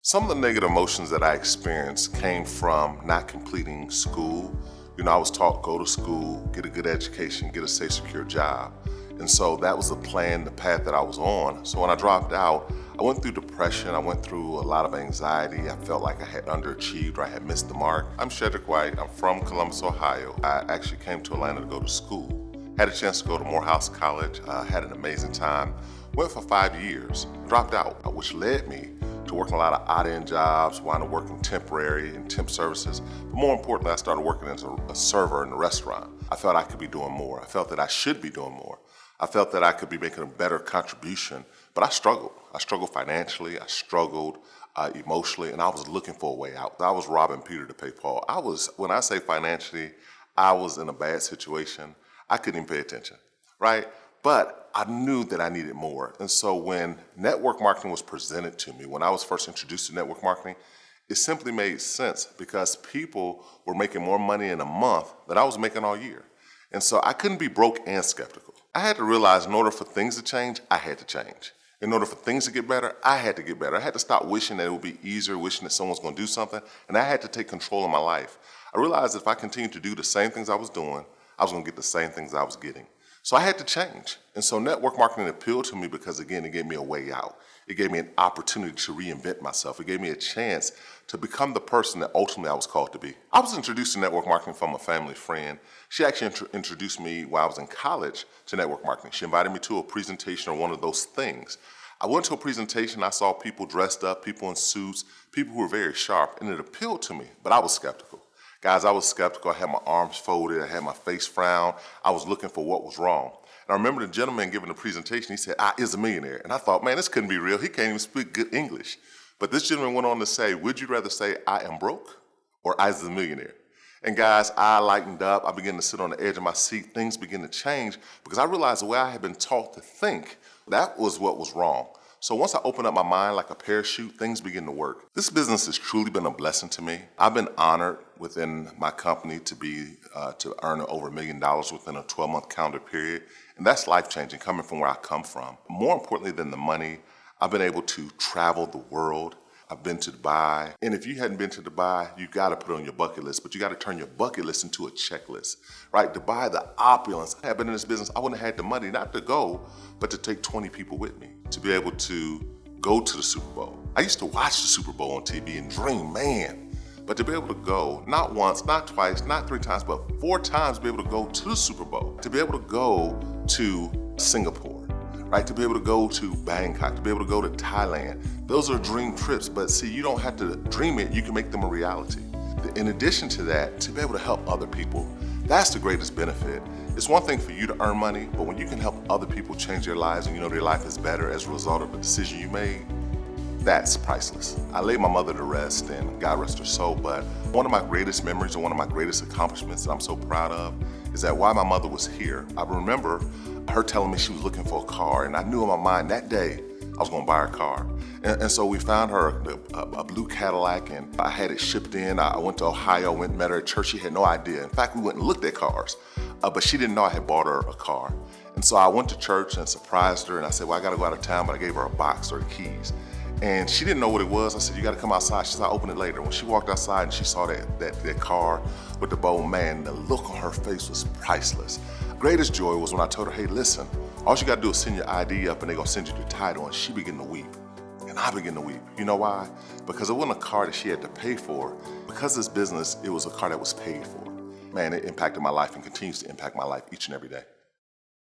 Some of the negative emotions that I experienced came from not completing school. I was taught go to school, get a good education, get a safe, secure job. And so that was the plan, the path that I was on. So when I dropped out, I went through depression. I went through a lot of anxiety. I felt like I had underachieved or I had missed the mark. I'm Shedrick. I'm from Columbus, Ohio. I actually came to Atlanta to go to school. Had a chance to go to Morehouse College. Had an amazing time. Went for 5 years. Dropped out, which led me to working a lot of odd-end jobs, wound up working temporary and temp services. But more importantly, I started working as a server in a restaurant. I felt I could be doing more. I felt that I should be doing more. I felt that I could be making a better contribution, but I struggled. I struggled financially, I struggled emotionally, and I was looking for a way out. I was robbing Peter to pay Paul. When I say financially, I was in a bad situation. I couldn't even pay attention, right? But I knew that I needed more. And so when network marketing was presented to me, when I was first introduced to network marketing, it simply made sense because people were making more money in a month than I was making all year. And so I couldn't be broke and skeptical. I had to realize in order for things to change, I had to change. In order for things to get better, I had to get better. I had to stop wishing that it would be easier, wishing that someone's going to do something, and I had to take control of my life. I realized that if I continued to do the same things I was doing, I was going to get the same things I was getting. So I had to change. And so network marketing appealed to me because, again, it gave me a way out. It gave me an opportunity to reinvent myself. It gave me a chance to become the person that ultimately I was called to be. I was introduced to network marketing from a family friend. She actually introduced me while I was in college to network marketing. She invited me to a presentation or one of those things. I went to a presentation, I saw people dressed up, people in suits, people who were very sharp, and it appealed to me, but I was skeptical. Guys, I was skeptical. I had my arms folded. I had my face frowned. I was looking for what was wrong. And I remember the gentleman giving the presentation. He said, "I is a millionaire." And I thought, man, this couldn't be real. He can't even speak good English. But this gentleman went on to say, "Would you rather say I am broke or I is a millionaire?" And guys, I lightened up. I began to sit on the edge of my seat. Things began to change because I realized the way I had been taught to think, that was what was wrong. So once I opened up my mind like a parachute, things begin to work. This business has truly been a blessing to me. I've been honored within my company to earn over $1 million within a 12-month calendar period. And that's life-changing coming from where I come from. More importantly than the money, I've been able to travel the world. I've been to Dubai. And if you hadn't been to Dubai, you got to put it on your bucket list, but you got to turn your bucket list into a checklist, right? Dubai, the opulence. I had been in this business, I wouldn't have had the money not to go, but to take 20 people with me, to be able to go to the Super Bowl. I used to watch the Super Bowl on TV and dream, man, but to be able to go, not once, not twice, not 3 times, but 4 times, be able to go to the Super Bowl, to be able to go to Singapore, right? To be able to go to Bangkok, to be able to go to Thailand. Those are dream trips, but see, you don't have to dream it, you can make them a reality. In addition to that, to be able to help other people, that's the greatest benefit. It's one thing for you to earn money, but when you can help other people change their lives and you know their life is better as a result of the decision you made, that's priceless. I laid my mother to rest and God rest her soul, but one of my greatest memories and one of my greatest accomplishments that I'm so proud of is that while my mother was here, I remember her telling me she was looking for a car, and I knew in my mind that day I was gonna buy her a car. And so we found her a blue Cadillac, and I had it shipped in. I went to Ohio, went and met her at church. She had no idea. In fact, we went and looked at cars, but she didn't know I had bought her a car. And so I went to church and surprised her, and I said, well, I gotta go out of town, but I gave her a box or the keys. And she didn't know what it was. I said, you gotta come outside. She said, I'll open it later. When she walked outside and she saw that car with the bow, man, the look on her face was priceless. Greatest joy was when I told her, hey, listen, all you gotta do is send your ID up and they're gonna send you the title. And she began to weep. And I began to weep. You know why? Because it wasn't a car that she had to pay for. Because of this business, it was a car that was paid for. Man, it impacted my life and continues to impact my life each and every day.